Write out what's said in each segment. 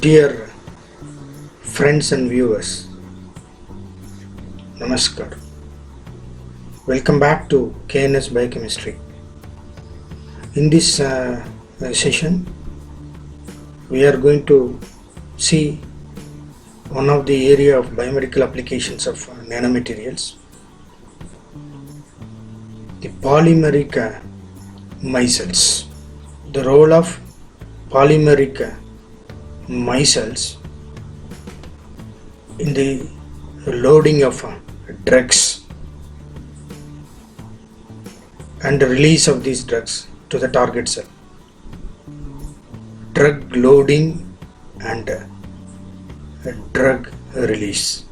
Dear friends and viewers, Namaskar. Welcome back to KNS Biochemistry. In this session, we are going to see one of the area of biomedical applications of nanomaterials, the polymeric micelles. The role of polymeric micelles in the loading of drugs and the release of these drugs to the target cell. Drug loading and drug release.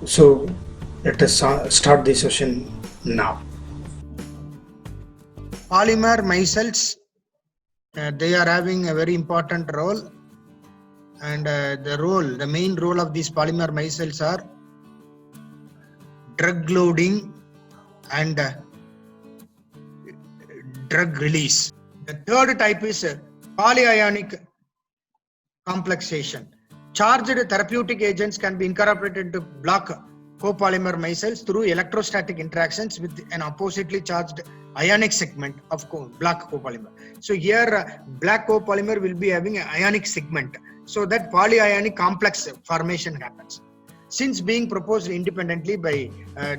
So let us start the session now. Polymer micelles, they are having a very important role, and the main role of these polymer micelles are drug loading and drug release. The third type is polyionic complexation. Charged therapeutic agents can be incorporated into black copolymer micelles through electrostatic interactions with an oppositely charged ionic segment of black copolymer. So here black copolymer will be having an ionic segment, so that polyionic complex formation happens. Since being proposed independently by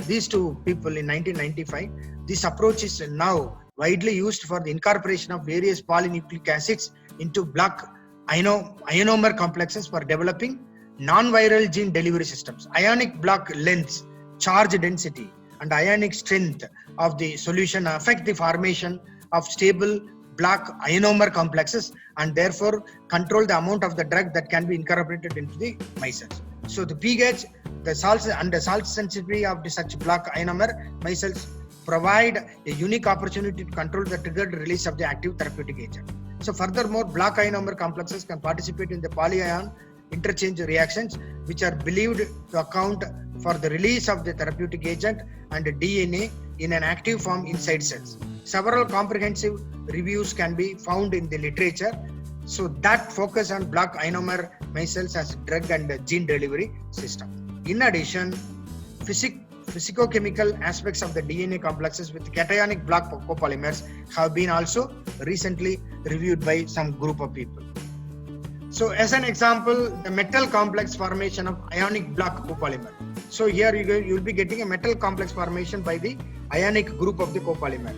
these two people in 1995, this approach is now widely used for the incorporation of various polynucleic acids into black ionomer complexes for developing non-viral gene delivery systems. Ionic block lengths, charge density, and ionic strength of the solution affect the formation of stable black ionomer complexes and therefore control the amount of the drug that can be incorporated into the micelles. So the pH, the salts and the salt sensitivity of the such black ionomer micelles provide a unique opportunity to control the triggered release of the active therapeutic agent. So furthermore, black ionomer complexes can participate in the polyion interchange reactions, which are believed to account for the release of the therapeutic agent and DNA in an active form inside cells. Several comprehensive reviews can be found in the literature, so that focus on black ionomer micelles as drug and gene delivery system. In addition, physicochemical aspects of the DNA complexes with cationic black copolymers have been also recently reviewed by some group of people. So as an example, the metal complex formation of ionic black copolymer. So here you will be getting a metal complex formation by the ionic group of the copolymer.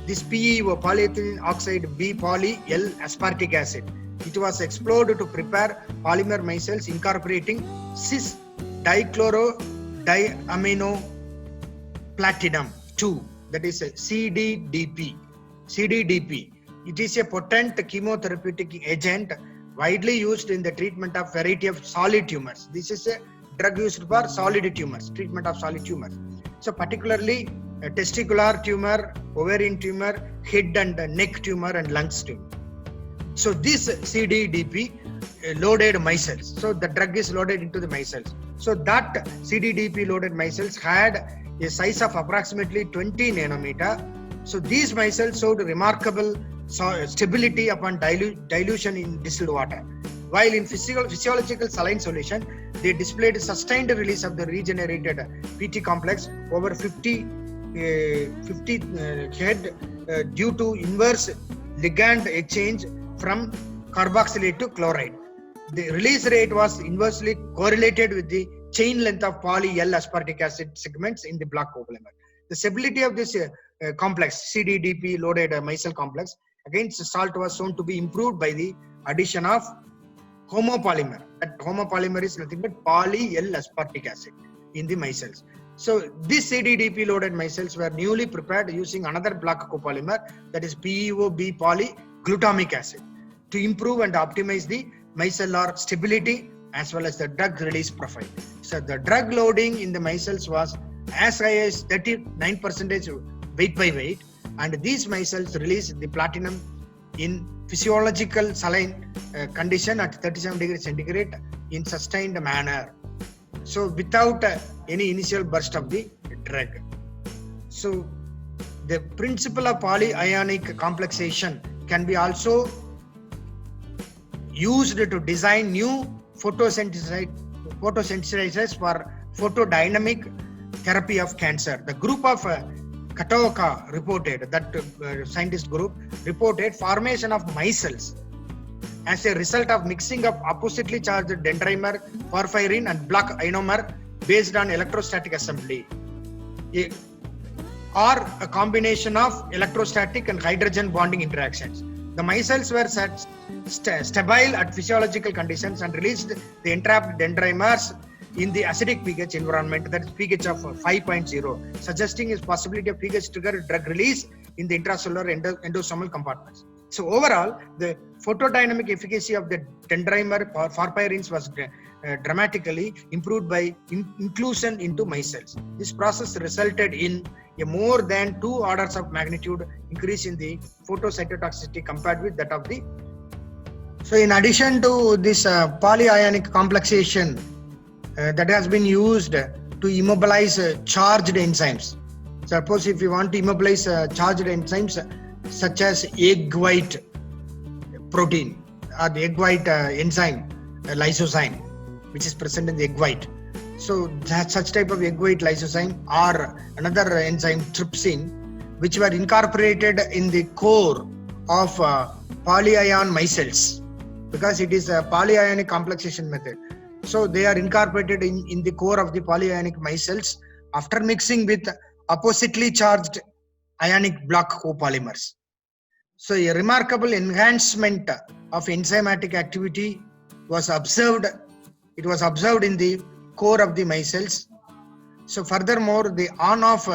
This PEO, polyethylene oxide B poly L aspartic acid. It was explored to prepare polymer micelles incorporating cis dichlorodiamino platinum 2, that is a CDDP. It is a potent chemotherapeutic agent widely used in the treatment of variety of solid tumors. This is a drug used for solid tumors, treatment of solid tumors. So particularly a testicular tumor, ovarian tumor, head and neck tumor and lungs tumor. So this CDDP loaded micelles. So the drug is loaded into the micelles. So that CDDP loaded micelles had a size of approximately 20 nanometer. So these micelles showed remarkable stability upon dilution in distilled water. While in physiological saline solution, they displayed sustained release of the regenerated PT complex over 50 head due to inverse ligand exchange from carboxylate to chloride. The release rate was inversely correlated with the chain length of poly L aspartic acid segments in the black copolymer. The stability of this complex, CDDP loaded micelle complex against salt was shown to be improved by the addition of homopolymer. That homopolymer is nothing but poly L aspartic acid in the micelles. So these CDDP loaded micelles were newly prepared using another black copolymer, that is PEO-B poly glutamic acid, to improve and optimize the micellar stability as well as the drug release profile. So the drug loading in the micelles was as high as 39% weight by weight, and these micelles release the platinum in physiological saline condition at 37 degrees centigrade in sustained manner. So without any initial burst of the drug. So the principle of polyionic complexation can be also used to design new photosensitizers for photodynamic therapy of cancer. The group of Kataoka reported, that scientist group reported formation of micelles as a result of mixing of oppositely charged dendrimer, porphyrin and block ionomer based on electrostatic assembly, or a combination of electrostatic and hydrogen bonding interactions. The micelles were stable at physiological conditions and released the entrapped dendrimers in the acidic pH environment, that is pH of 5.0, suggesting a possibility of pH triggered drug release in the intracellular endosomal compartments. So overall, the photodynamic efficacy of the dendrimer porphyrins was dramatically improved by inclusion into micelles. This process resulted in a more than 2 orders of magnitude increase in the photocytotoxicity compared with that of the. So in addition to this polyionic complexation that has been used to immobilize charged enzymes. Suppose if you want to immobilize charged enzymes such as egg white protein or the egg white enzyme lysozyme, which is present in the egg white. So that such type of egg white lysozyme or another enzyme trypsin, which were incorporated in the core of polyion micelles, because it is a polyionic complexation method. So they are incorporated in the core of the polyionic micelles after mixing with oppositely charged ionic block copolymers. So a remarkable enhancement of enzymatic activity was observed. It was observed in the core of the micelles. So furthermore, the on-off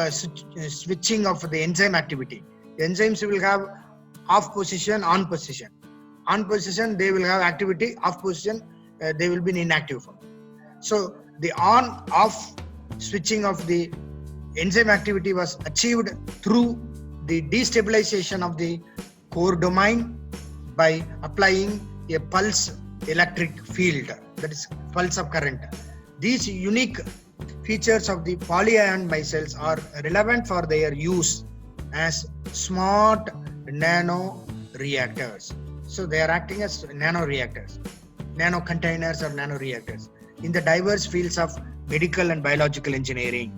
switching of the enzyme activity. The enzymes will have off position, on position. On position, they will have activity. Off position, they will be in inactive form. So the on-off switching of the enzyme activity was achieved through the destabilization of the core domain by applying a pulse electric field, that is pulse of current. These unique features of the polyion micelles are relevant for their use as smart nano reactors. So they are acting as nano reactors, nano containers or nano reactors in the diverse fields of medical and biological engineering.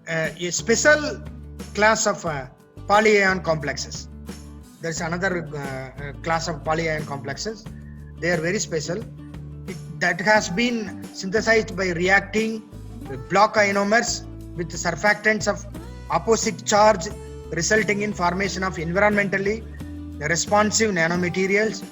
A special class of polyion complexes. There is another class of polyion complexes. They are very special. That has been synthesized by reacting block ionomers with surfactants of opposite charge, resulting in formation of environmentally responsive nanomaterials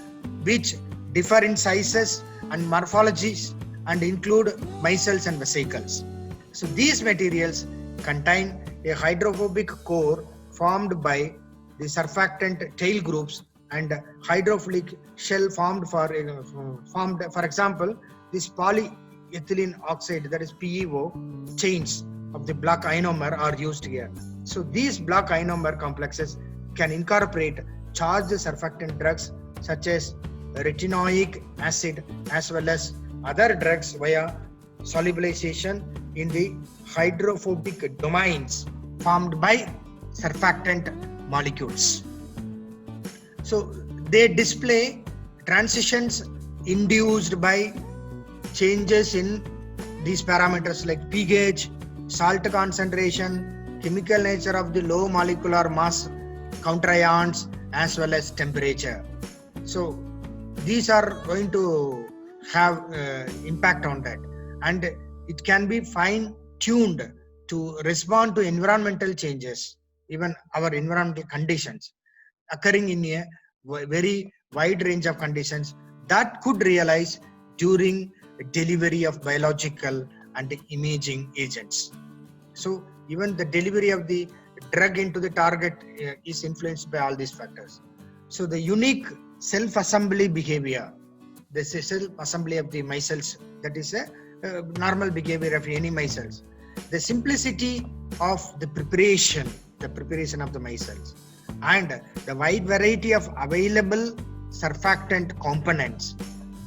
which differ in sizes and morphologies and include micelles and vesicles. So these materials contain a hydrophobic core formed by the surfactant tail groups and hydrophilic shell formed for example, this polyethylene oxide, that is PEO chains of the block ionomer are used here. So these block ionomer complexes can incorporate charged surfactant drugs such as retinoic acid as well as other drugs via solubilization in the hydrophobic domains formed by surfactant molecules. So they display transitions induced by changes in these parameters like pH, salt concentration, chemical nature of the low molecular mass counterions as well as temperature. So these are going to have impact on that, and it can be fine-tuned to respond to environmental changes, even our environmental conditions occurring in a very wide range of conditions that could realize during delivery of biological and imaging agents. So even the delivery of the drug into the target is influenced by all these factors. So the unique self-assembly behavior, the self-assembly of the micelles, that is a normal behavior of any micelles. The simplicity of the preparation of the micelles, and the wide variety of available surfactant components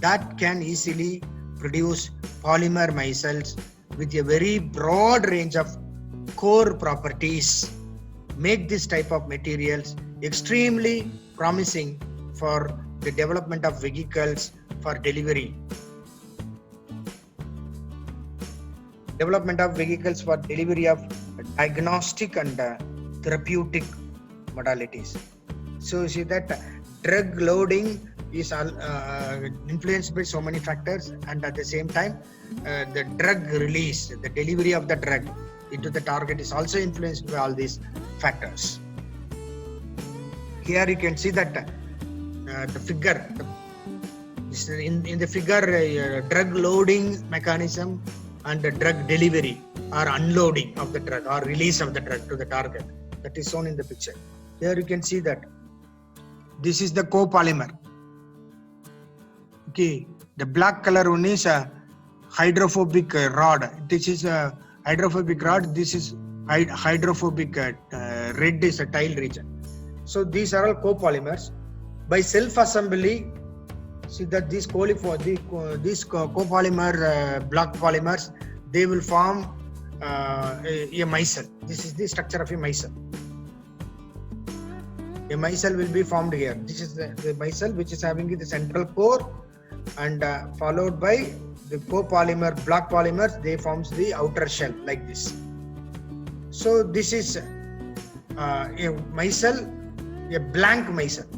that can easily produce polymer micelles with a very broad range of core properties make this type of materials extremely promising for the development of vehicles for delivery. Development of vehicles for delivery of diagnostic and therapeutic modalities. So you see that drug loading is influenced by so many factors, and at the same time the drug release, the delivery of the drug into the target is also influenced by all these factors. Here you can see that the figure, in the figure, drug loading mechanism and the drug delivery or unloading of the drug or release of the drug to the target, that is shown in the picture. Here you can see that this is the copolymer. Okay, the black color one is a hydrophobic rod. This is a hydrophobic rod. This is hydrophobic red is a tile region. So these are all copolymers. By self-assembly, see that these copolymer block polymers, they will form a micelle. This is the structure of a micelle. A micelle will be formed here. This is the micelle which is having the central core, and followed by the copolymer block polymers. They forms the outer shell like this. So this is a micelle, a blank micelle,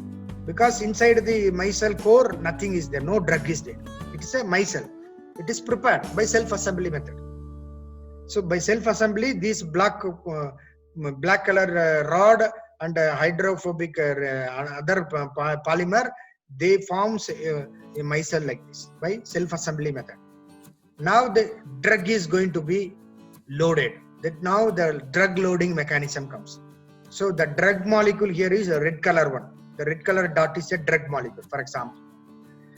because inside the micelle core nothing is there, no drug is there. It is a micelle. It is prepared by self-assembly method. So by self-assembly, this black color rod and hydrophobic other polymer, they forms a micelle like this by self-assembly method. Now the drug is going to be loaded. That now the drug loading mechanism comes. So the drug molecule here is a red color one. The red color dot is a drug molecule, for example.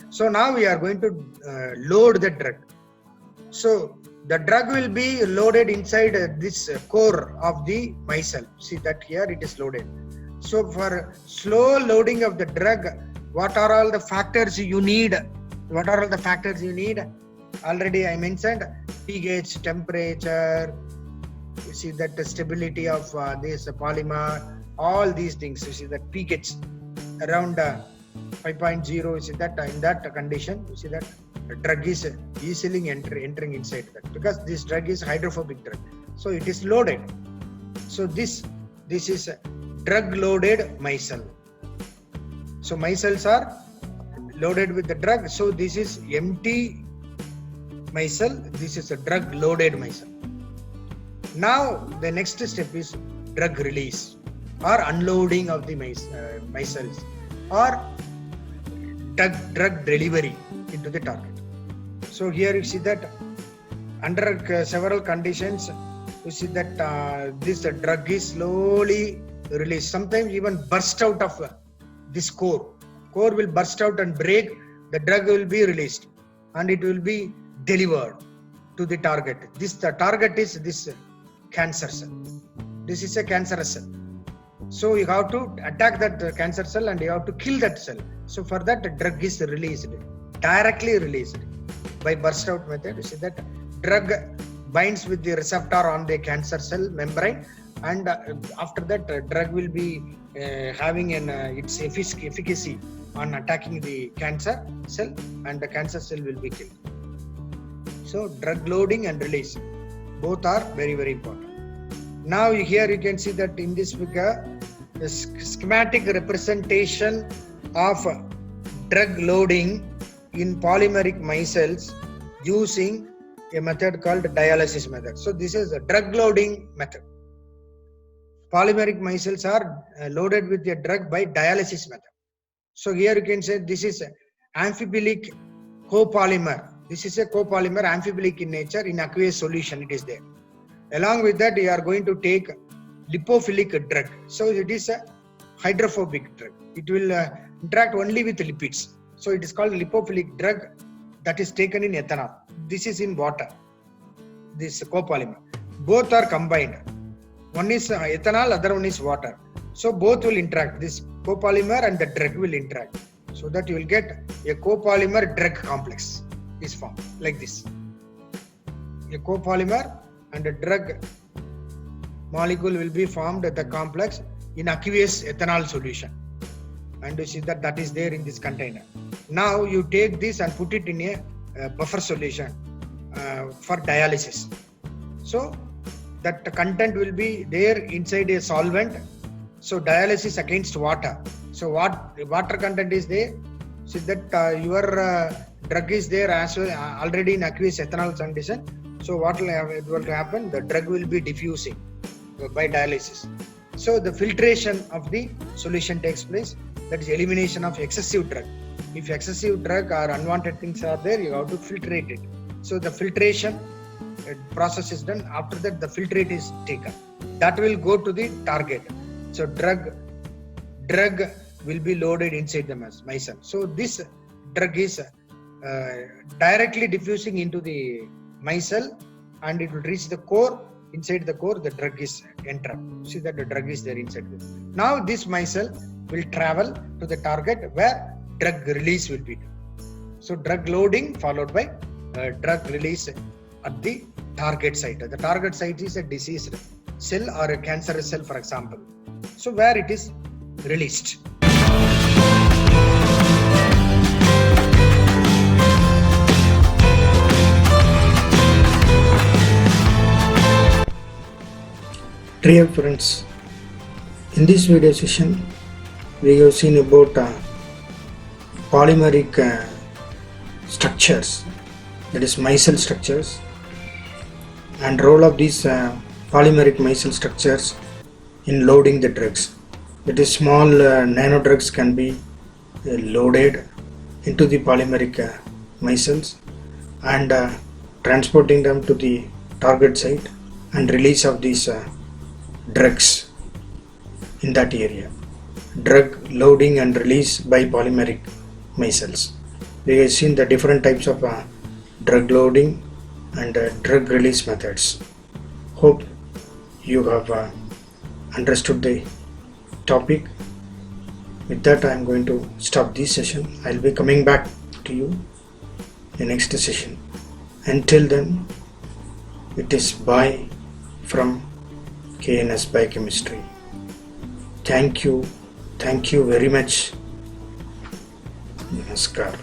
So now we are going to load the drug. So the drug will be loaded inside this core of the micelle. See that here it is loaded. So for slow loading of the drug, what are all the factors you need? What are all the factors you need? Already I mentioned pH, temperature. You see that the stability of this polymer, all these things. You see that pH around 5.0. You see that in that condition, you see that the drug is easily entering inside that, because this drug is hydrophobic drug. So it is loaded. So this is a drug loaded micelle. So micelles are loaded with the drug. So this is empty micelle. This is a drug loaded micelle. Now the next step is drug release or unloading of the micelles or drug delivery into the target. So here you see that under several conditions, you see that this drug is slowly released. Sometimes even burst out of this core. Core will burst out and break. The drug will be released and it will be delivered to the target. The target is this cancer cell. This is a cancerous cell. So you have to attack that cancer cell and you have to kill that cell. So for that, the drug is released, directly released by burst out method. You see that drug binds with the receptor on the cancer cell membrane, and after that drug will be having its efficacy on attacking the cancer cell, and the cancer cell will be killed. So drug loading and release, both are very, very important. Now here you can see that in this figure, the schematic representation of drug loading in polymeric micelles using a method called dialysis method. So this is a drug loading method. Polymeric micelles are loaded with a drug by dialysis method. So here you can say this is amphiphilic copolymer. This is a copolymer, amphiphilic in nature, in aqueous solution it is there. Along with that, you are going to take lipophilic drug. So it is a hydrophobic drug. It will interact only with lipids. So it is called lipophilic drug that is taken in ethanol. This is in water, this copolymer. Both are combined. One is ethanol, other one is water. So both will interact. This copolymer and the drug will interact. So that you will get a copolymer drug complex is formed like this. A copolymer and a drug molecule will be formed at the complex in aqueous ethanol solution. and you see that is there in this container. Now you take this and put it in a buffer solution for dialysis. So that the content will be there inside a solvent. So dialysis against water. So what water content is there? See that your drug is there as well, already in aqueous ethanol condition. So what will happen? The drug will be diffusing by dialysis. So the filtration of the solution takes place. That is elimination of excessive drug. If excessive drug or unwanted things are there, you have to filtrate it. So the filtration process is done. After that, the filtrate is taken. That will go to the target. So drug will be loaded inside the micelle. So this drug is directly diffusing into the micelle, and it will reach the core. Inside the core, the drug is entered. See that the drug is there inside this. Now this micelle will travel to the target where drug release will be done. So drug loading followed by drug release at the target site. The target site is a diseased cell or a cancerous cell, for example. So where it is released. Dear friends, in this video session we have seen about polymeric structures, that is micelle structures, and role of these polymeric micelle structures in loading the drugs. That is, small nano drugs can be loaded into the polymeric micelles and transporting them to the target site and release of these drugs in that area. Drug loading and release by polymeric micelles. We have seen the different types of drug loading and drug release methods. Hope you have understood the topic. With that, I am going to stop this session. I will be coming back to you in the next session. Until then, it is bye from KNS Biochemistry. Thank you very much. Namaskar.